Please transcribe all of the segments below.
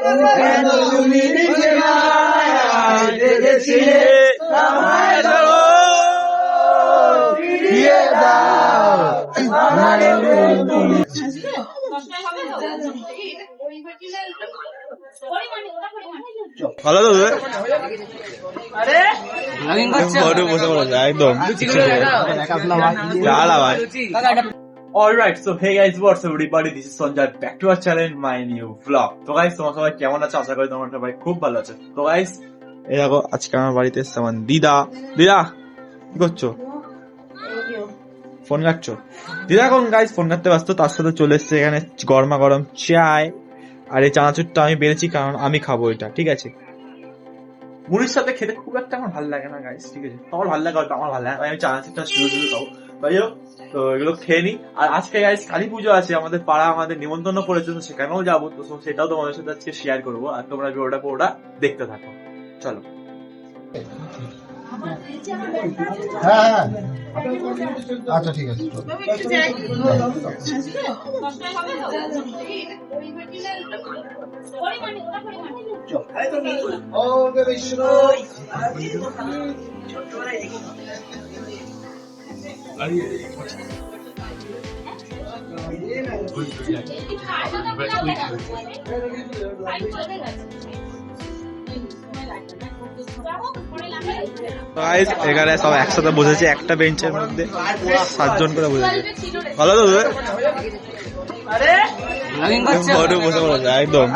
কেন তুমি নিজে মায়ায় দেখেছিলে আমায় ধরো ফিরিয়ে দাও আমারে তুমি। ভালো তো একদম Alright, so hey guys, what's up everybody? This is Sanjay, back to our channel, my new vlog. So guys, তোমরা সবাই কেমন আছো? আশা করি তোমরা সবাই খুব ভালো আছো। তো guys, এই দেখো আজকে আমার বাড়িতে এসেছে আমার দিদা। দিদা কি করছো? ফোন ঘাটছো? দিদা এখন গাইস ফোন ঘাটতে ব্যস্ত, তার সাথে চলে এসেছে এখানে গরমা গরম চায় আর এই চানাচুরটা আমি বেড়েছি কারণ আমি খাবো এটা, ঠিক আছে? মুড়ির সাথে খেতে খুব একটা আমার ভালো লাগে না গাইস, ঠিক আছে? তোমার ভালো লাগে হয়তো, আমার ভালো লাগে আমি চানাচুরটা শুরু খাবো, তাই হোক। তো এগুলো খেয়ে নি। আর আজকে গাইস কালী পুজো আছে আমাদের পাড়া, আমাদের নিমন্ত্রণ করেছে, তো সেখানেও যাবো, তো সেটাও তোমাদের সাথে আজকে শেয়ার করবো। আর তোমরা ভিডিওটা দেখতে থাকো, চলো। হ্যাঁ আচ্ছা ঠিক আছে। এখানে সব একসাথে বসেছে একটা বেঞ্চের মধ্যে, 7 জন করে বসেছে। ভালো তো একদম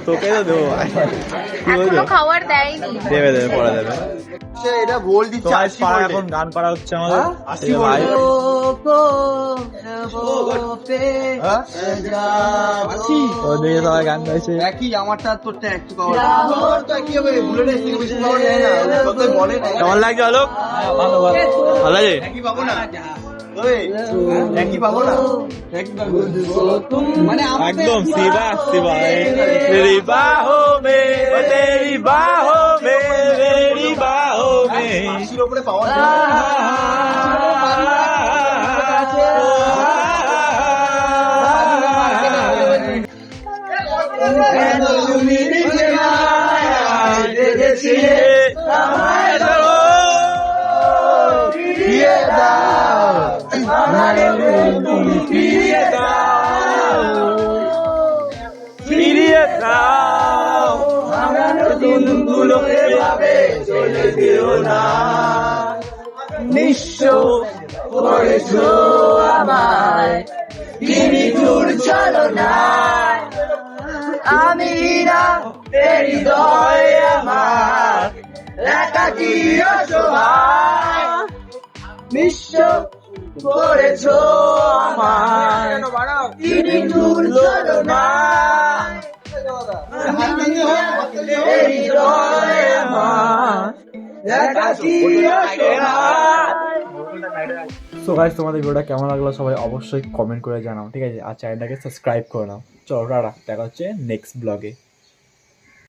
তোকে তো দেবো, খাবার দেয়নি, দেবে দেবে পড়া দেবে। এটা বল দিচ্ছে এখন গান করা হচ্ছে আমাদের, সবাই গান গাইছে। একই আমারটা তোরটা একটু একই হবে, বুলেটের থেকে বেশি পাওয়া যায় না, বলে কেমন লাগছে? ভালো ভালো লাগে, একই পাবো না, একই পাবো না, মানে একদম শিবা শিবা তেরি বাহো মে তেরি বাহো মে তেরি বাহো মে আশির উপরে পাওয়া তুমি নিজে মায়ায় দেখেছিলে আমায় ধরো ফিরিয়ে দাও আমারে তুমি ফিরিয়ে দাও ফিরিয়ে দাও আমরা নতুন গুলোকে ভাবে চলে যেও না, নিঃস্ব করেছো আমায় তিনি দূর চলো না, আমি না হৃদয় আমার একাকী অসহায়, নিঃস্ব করেছো আমায় তিনি দূর চলো না, হৃদয় আমার একাকী অসহায়। সো গাইস, তোমাদের ভিডিওটা কেমন লাগলো সবাই অবশ্যই কমেন্ট করে জানাও, ঠিক আছে? আর চ্যানেলটাকে সাবস্ক্রাইব করে নাও। চলো টাটা, দেখা হচ্ছে নেক্সট ব্লগে।